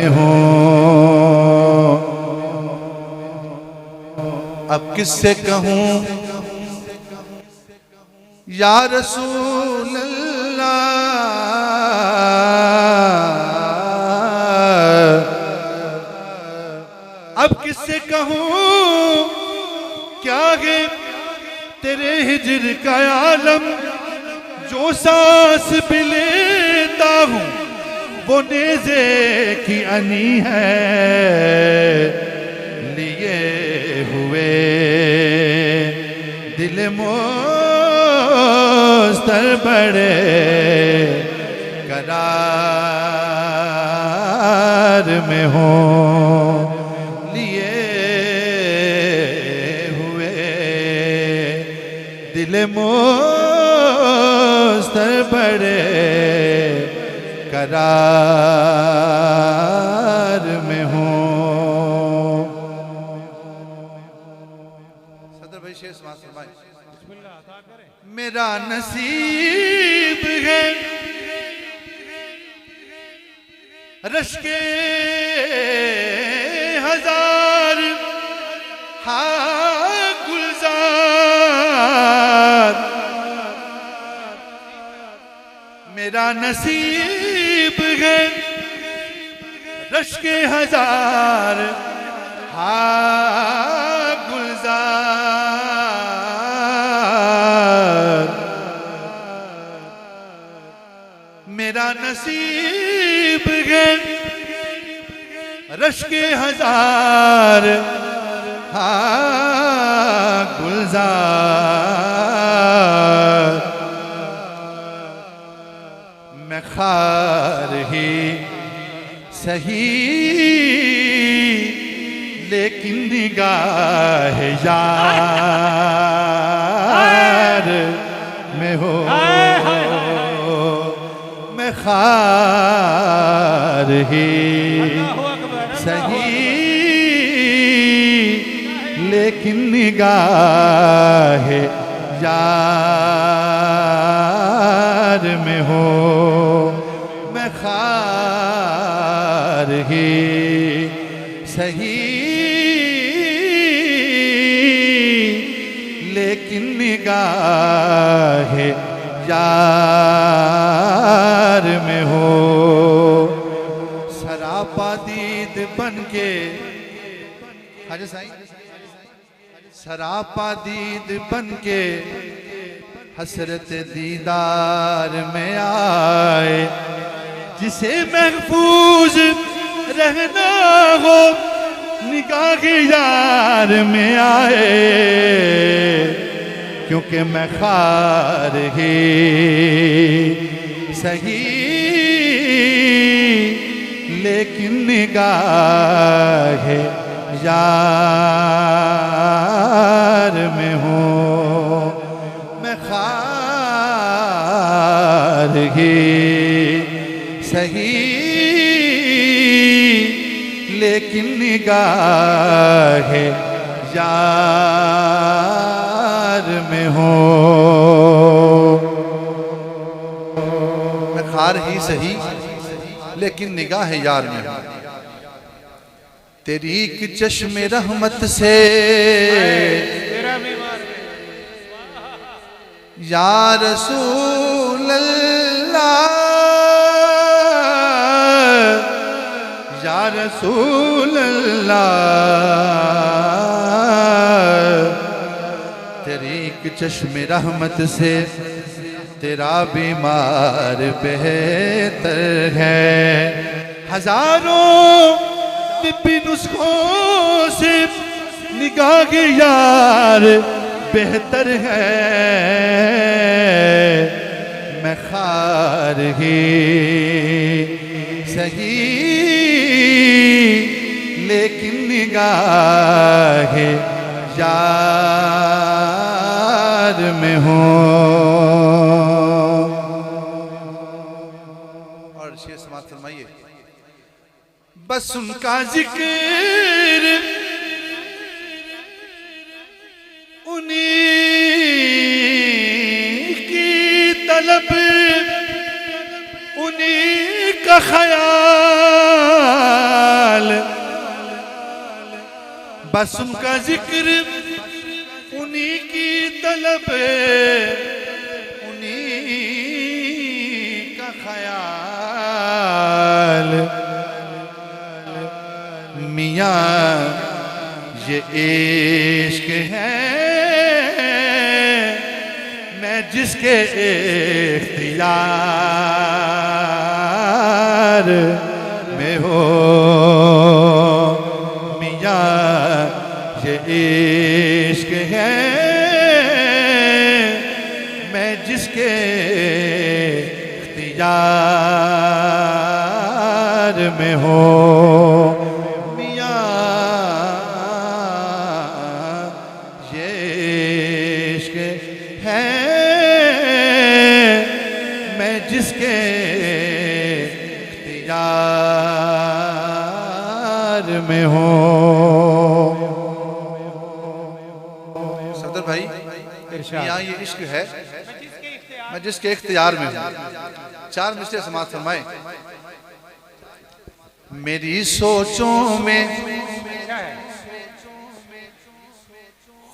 में हूँ। अब किससे कहूँ या रसूल अल्लाह, अब किससे कहूँ क्या है तेरे हिज्र का आलम। जो सांस भी लेता हूँ वो नेज़े की अनी है, लिए हुए दिल मोस्तर बड़े करार में हो, लिए हुए दिल मोस्तर बड़े करार में हो। सदर भाई शेर समाज फरमाए। मेरा नसीब है रश के हजार, हाँ गुलजार। मेरा नसीब है रश के हजार, हाँ गुलजार। मेरा नसीब है रश के हजार, हाँ गुलजार। मैं खार ही सही लेकिन निगाह यार में हो। मैं खार ही सही लेकिन निगाह यार में हो। मैं खार ही सही लेकिन निगाह यार में हो। सरापा दीद बन के हाजी साईं, सरापा दीद बन के हसरत दीदार में आए। जिसे महफूज रहना हो निगाह यार में आए। क्योंकि मैं खार ही सही लेकिन निगाह यार में हूँ। मैं खार ही सही लेकिन निगाह यार में हो। मैं खार ही सही लेकिन निगाह यार में हो। तेरी एक चश्मे रहमत से या रसूल अल्लाह, या रसूल अल्लाह। तेरी एक चश्मे रहमत से तेरा बीमार बेहतर है। हजारों तिब्बी नुस्खों से निगाह यार बेहतर है। मैं खार ही सही लेकिन निगाह यार में हूँ। और शेर समाज फरमाइए। बस उनका जिक्र उन्हीं की तलब, उन्हीं का ख्याल बस उनका जिक्र उन्हीं की तलब, उन्हीं का ख्याल। मियाँ ये इश्क है मैं जिसके इख्तियार में हो। मियाँ ये इश्क है मैं जिसके इख्तियार में हो। जिसके इख्तियार में हो। सफदर भाई, यहाँ ये इश्क है मैं जिसके इख्तियार में हूँ। चार मिसरे समाज फरमाए। मेरी सोचों में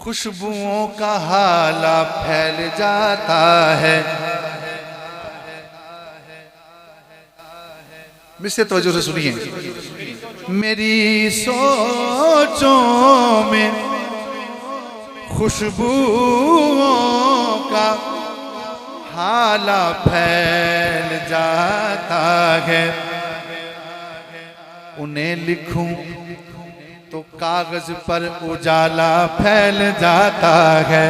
खुशबुओं का हाला फैल जाता है। मिसरे तवज्जो से सुनिए। मेरी सोचों में खुशबुओं का हाला फैल जाता है। उन्हें लिखूं तो कागज पर उजाला फैल जाता है।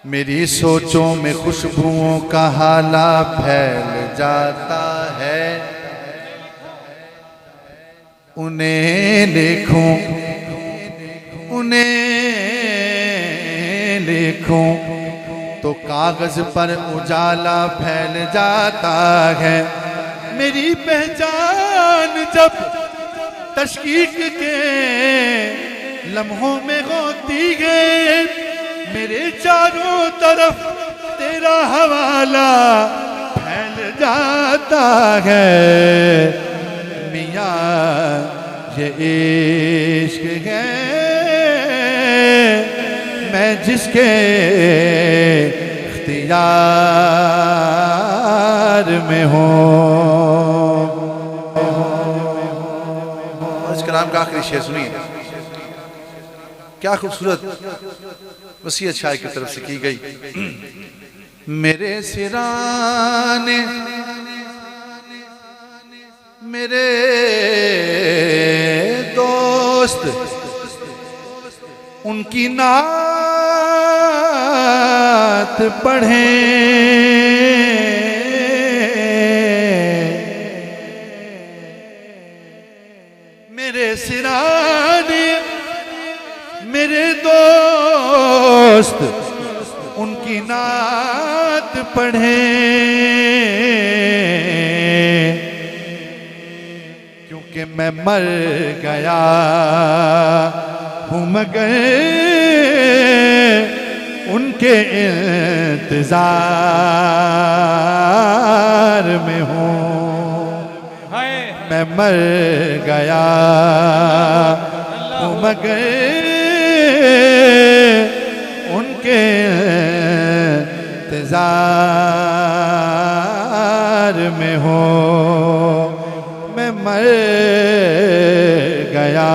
मेरी सोचों में खुशबुओं का हाला फैल जाता है। उन्हें लिखूं, उन्हें लिखूं तो कागज पर उजाला फैल जाता है। मेरी पहचान जब तशकीक के लम्हों में होती है। मेरे चारों तरफ तेरा हवाला फैल जाता है। मियाँ ये इश्क है मैं जिसके इख्तियार में हूँ। इस कलाम का आखिरी शेर सुनिए। क्या खूबसूरत वसीयत शायर की तरफ से की गई। मेरे सिराने मेरे दोस्त उनकी नात पढ़ें। मेरे सिराने मेरे दोस्त उनकी नात पढ़ें। क्योंकि मैं मर गया हूँ मगर उनके इंतजार में हूँ। मैं मर गया हूँ मगर उनके इंतजार में हो। मैं मर गया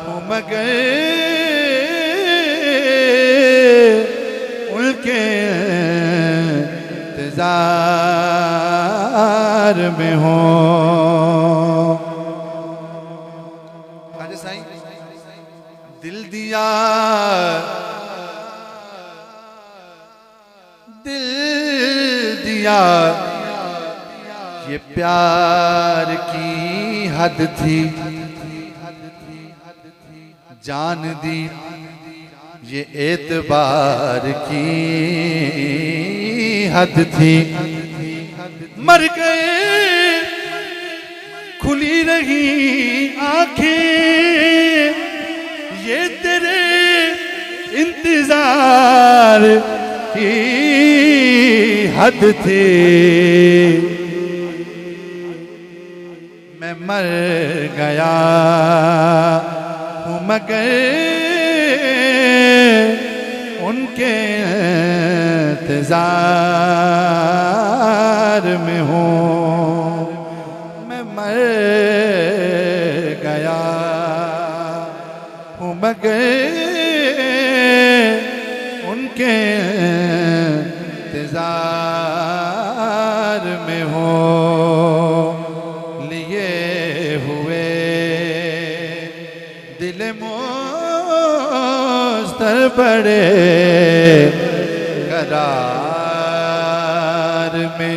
हूँ मगर उनके इंतजार में हो। दिल दिया ये प्यार की हद थी। जान दी ये एतबार की हद थी। मर गए खुली रही आंखें ये तेरे इंतजार की हद थी। मर गया हूँ मगर उनके इंतजार में हूँ। मैं मर गया हूँ मगर उनके इंतजार में हो। लिए हुए दिल मोस्तर पड़े करार में